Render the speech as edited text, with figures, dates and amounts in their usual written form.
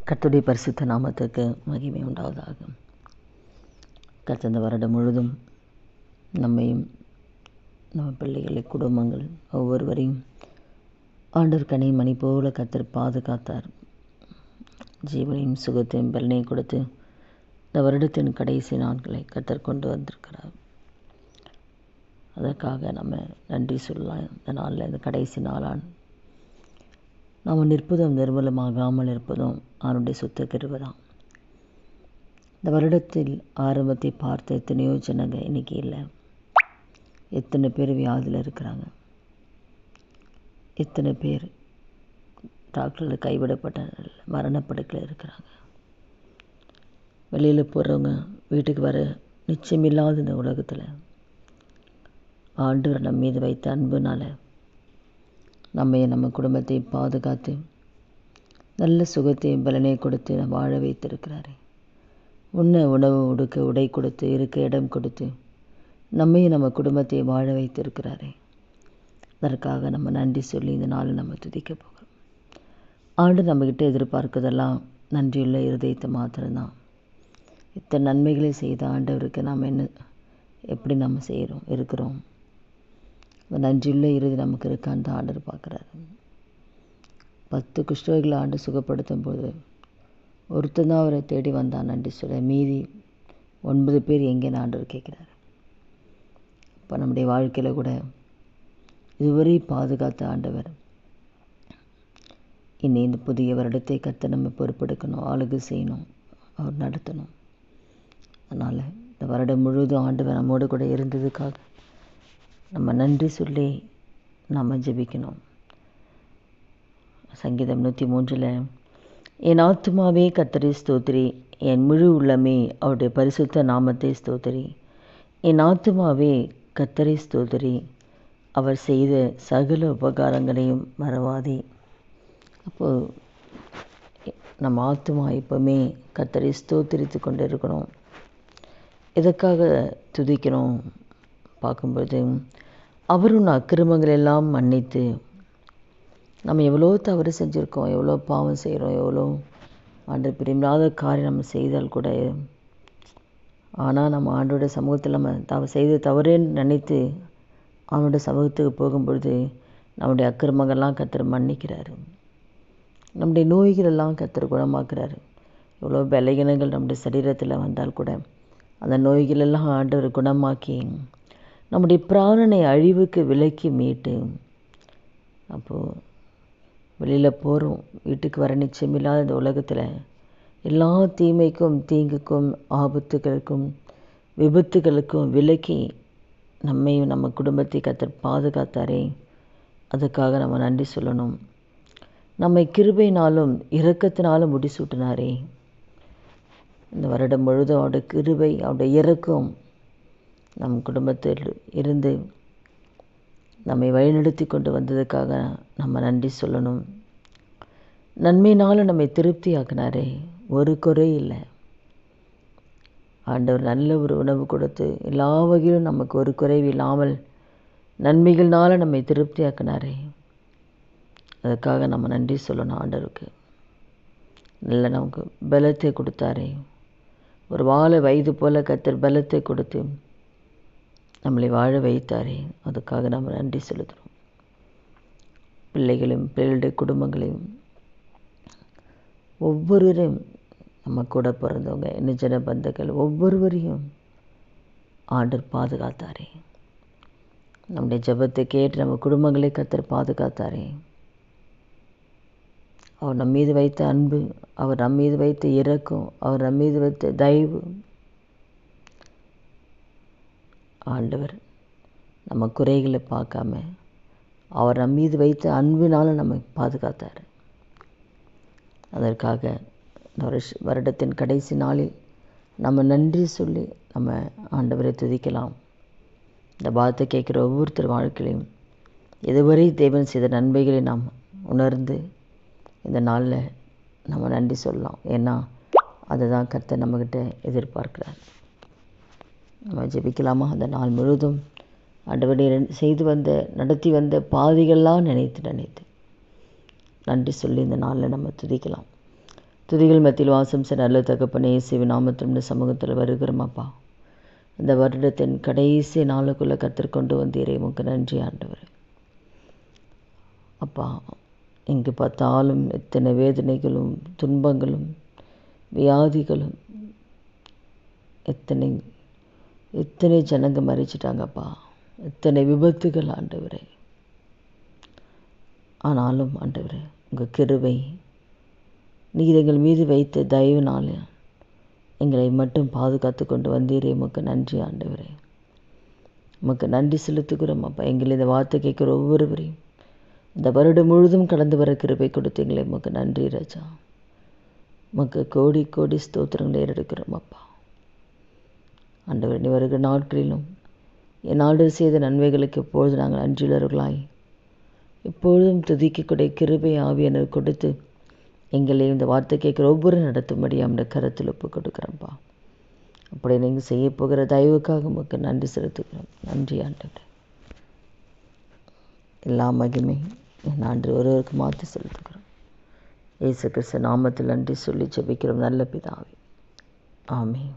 கர்த்தருடைய பரிசுத்த நாமத்துக்கு மகிமை உண்டாவதாக. கர்த்தர் இந்த வருடம் முழுதும் நம்மையும் நம்ம பிள்ளைகளை குடும்பங்கள் ஒவ்வொருவரையும் ஆண்டவர் கனி மணி போல கர்த்தர் பாதுகாத்தார். ஜீவனையும் சுகத்தையும் பலனையும் கொடுத்து இந்த வருடத்தின் கடைசி நாட்களை கர்த்தர் கொண்டு வந்திருக்கிறார். அதற்காக நம்ம நன்றி சொல்லலாம். இந்த நாளில் இந்த கடைசி நாளான் நாம் நிற்பதும் நிர்மூலமாகாமல் இருப்பதும் அவனுடைய சுத்த கிருபை தான். இந்த வருடத்தில் ஆரம்பத்தை பார்த்த எத்தனையோ ஜனங்க இன்றைக்கி இல்லை. எத்தனை பேர் வியாதியில் இருக்கிறாங்க, எத்தனை பேர் டாக்டரில் கைவிடப்பட்ட மரணப்படுக்கையில் இருக்கிறாங்க. வெளியில் போகிறவங்க வீட்டுக்கு வர நிச்சயமில்லாத இந்த உலகத்தில் ஆண்டவர் நம்ம மீது வைத்த அன்புனால் நம்ம குடும்பத்தை பாதுகாத்து நல்ல சுகத்தையும் பலனை கொடுத்து வாழ வைத்திருக்கிறாரு. உணவு உடுக்க உடை கொடுத்து இருக்க இடம் கொடுத்து நம்ம குடும்பத்தை வாழ வைத்திருக்கிறாரு. அதற்காக நம்ம நன்றி சொல்லி இந்த நாள் நம்ம துதிக்க போகிறோம். ஆண்டு நம்மக்கிட்ட எதிர்பார்க்கதெல்லாம் நன்றியுள்ள இருதயத்தை மாத்திரம்தான். இத்தனை நன்மைகளை செய்த ஆண்டவருக்கு நாம் எப்படி நம்ம இருக்கிறோம். நன்றியுள்ள இறுதி நமக்கு இருக்கான்னு தான் ஆண்டவர் பார்க்குறாரு. 10 குஷ்டரோகிகளை ஆண்டு சுகப்படுத்தும் போது ஒருத்தன் தான் அவரை தேடி வந்தான் நன்றி சொல்ல. மீதி 9 பேர் எங்கேன்னு ஆண்டவர் கேட்குறாரு. இப்போ நம்முடைய வாழ்க்கையில் கூட இதுவரை பாதுகாத்த ஆண்டவர் இனி இந்த புதிய வருடத்தை கர்த்தர் நம்ம பொறுப்பெடுக்கணும், ஆளுகை செய்யணும், அவர் நடத்தணும். அதனால் இந்த வருடம் முழுவதும் ஆண்டவர் நம்மோடு கூட இருந்ததுக்காக நம்ம நன்றி சொல்லி நம்ம ஜெபிக்கணும். சங்கீதம் 103 என் ஆத்துமாவே கர்த்தரை ஸ்தோத்திரி, என் முழு உள்ளமே அவருடைய பரிசுத்த நாமத்தை ஸ்தோத்திரி. என் ஆத்துமாவே கர்த்தரை ஸ்தோத்திரி, அவர் செய்த சகல உபகாரங்களையும் மறவாதே. அப்போது நம்ம ஆத்துமா எப்போவுமே கர்த்தரை ஸ்தோத்திரித்து கொண்டு இருக்கணும். எதற்காக துதிக்கணும் பார்க்கும்போது, அவரும் அக்கிரமங்கள் எல்லாம் மன்னித்து, நம்ம எவ்வளோ தவறு செஞ்சுருக்கோம், எவ்வளோ பாவம் செய்கிறோம், எவ்வளோ ஆண்டவர் பிரியமில்லாத காரியம் நம்ம செய்தால் கூட, ஆனால் நம்ம ஆண்டோட சமூகத்தில் நம்ம செய்த தவறேன்னு நினைத்து அவனோட சமூகத்துக்கு போகும்பொழுது நம்முடைய அக்கிரமங்கள்லாம் கர்த்தர் மன்னிக்கிறாரு. நம்முடைய நோய்களெல்லாம் கர்த்தர் குணமாக்குறாரு. எவ்வளோ பலகீனங்கள் நம்முடைய சரீரத்தில் வந்தால் கூட அந்த நோய்களெல்லாம் ஆண்டவர் குணமாக்கி நம்முடைய பிராணனை அழிவுக்கு விலக்கி மீட்டு, அப்போது வெளியில் போகிறோம், வீட்டுக்கு வர நிச்சயமில்லாத இந்த உலகத்தில் எல்லா தீமைக்கும் தீங்குக்கும் ஆபத்துகளுக்கும் விபத்துகளுக்கும் விலக்கி நம்மையும் நம்ம குடும்பத்தை கர்த்தர் பாதுகாத்தாரே. அதுக்காக நம்ம நன்றி சொல்லணும். நம்மை கிருபையினாலும் இரக்கத்தினாலும் முடிசூட்டினாரே. இந்த வருடம் முழுதும் அவருடைய கிருபை அவருடைய இரக்கம் நம் குடும்பத்தில் இருந்து நம்மை வழிநடத்தி கொண்டு வந்ததுக்காக நம்ம நன்றி சொல்லணும். நன்மையினாலும் நம்மை திருப்தி ஆக்கினாரே, ஒரு குறை இல்லை. ஆண்டவர் நல்ல ஒரு உணவு கொடுத்து எல்லா வகையிலும் நமக்கு ஒரு குறைவு இல்லாமல் நன்மைகள்னால நம்மை திருப்தி ஆக்கினாரே. அதுக்காக நம்ம நன்றி சொல்லணும் ஆண்டவருக்கு. நல்ல நமக்கு பலத்தை கொடுத்தாரே. ஒரு வாழை வயது போல கர்த்தர் பலத்தை கொடுத்து நம்மளை வாழ வைத்தாரே. அதுக்காக நம்ம நன்றி செலுத்துகிறோம். பிள்ளைகளையும் பிள்ளைகளுடைய குடும்பங்களையும் ஒவ்வொருவரையும் நம்ம கூட பிறந்தவங்க நிஜன பந்தங்கள் ஒவ்வொருவரையும் ஆண்டவர் பாதுகாத்தாரே. நம்முடைய ஜெபத்தை கேட்டு நம்ம குடும்பங்களை கர்த்தர் பாதுகாத்தாரே. அவர் நம் மீது வைத்த அன்பு, அவர் நம் மீது வைத்த இரக்கம், அவர் நம் மீது வைத்த தயவு, ஆண்டவர் நம்ம குறைகளை பார்க்காம அவர் நம் மீது வைத்த அன்பினாலும் நம்மை பாதுகாத்தார். அதற்காக இந்த வருடத்தின் கடைசி நாளில் நம்ம நன்றி சொல்லி நம்ம ஆண்டவரை துதிக்கலாம். இந்த பாதத்தை கேட்குற ஒவ்வொருத்தர் வாழ்க்கையிலையும் இதுவரை தேவன் செய்த நன்மைகளை நாம் உணர்ந்து இந்த நாளில் நம்ம நன்றி சொல்லலாம். ஏன்னா அதுதான் கர்த்தர் நம்மக்கிட்ட எதிர்பார்க்கிறார். நம்ம ஜெபிக்கலாமா? அந்த நாள் முழுவதும் ஆண்டவரே நடத்தி வந்த பாதைகள்லாம் நினைத்து நன்றி சொல்லி இந்த நாளில் நம்ம துதிக்கலாம். துதிகள் மத்தியில் வாசம் செய்ய நல்ல தகப்பனே, இயேசுவின் நாமத்தில் இந்த சமூகத்தில் வருகிறோம் அப்பா. இந்த வருடத்தின் கடைசி நாளுக்குள்ளே கர்த்தர் கொண்டு வந்தீரே, உமக்கு நன்றி ஆண்டவரே. அப்பா, எங்கு பார்த்தாலும் எத்தனை வேதனைகளும் துன்பங்களும் வியாதிகளும், எத்தனை ஜனங்க மறிச்சிட்டாங்கப்பா, எத்தனை விபத்துகள் ஆண்டவரே. ஆனாலும் ஆண்டவரே, உங்கள் கிருபை, நீர் எங்கள் மீது வைத்த தயவுனால எங்களை மட்டும் பாதுகாத்து கொண்டு வந்தீரே, உமக்கு நன்றி ஆண்டவரே. உமக்கு நன்றி செலுத்துகிறோம் அப்பா. எங்களை இந்த வார்த்தை கேட்குற ஒவ்வொருவரையும் இந்த வருடம் முழுதும் கடந்து வர கிருபை கொடுத்தீங்களே, உமக்கு நன்றி ராஜா. உமக்கு கோடி கோடி ஸ்தோத்திரங்களை ஏறெடுக்கிறோம் அப்பா. ஆண்டவர், நீ வருகிற நாட்களிலும் என் நாடு செய்த நன்மைகளுக்கு எப்பொழுது நாங்கள் நன்றியுள்ளவர்களாய் எப்பொழுதும் துதிக்கக்கூடிய கிருபை ஆவியானவர் கொடுத்து எங்களை இந்த வார்த்தை கேட்குற ஒவ்வொரு நடத்தும்படி அந்த கருத்தில் ஒப்பு கொடுக்குறோம்ப்பா. அப்படி நீங்கள் செய்ய போகிற தயவுக்காக உமக்கு நன்றி செலுத்துகிறோம். நன்றி ஆண்டவரே. எல்லா மகிமை என் ஆண்டு ஒருவருக்கு மாற்றி செலுத்துகிறோம். இயேசு கிறிஸ்து நாமத்தில் நன்றி சொல்லி ஜெபிக்கிறோம் நல்ல பிதாவே. ஆமென்.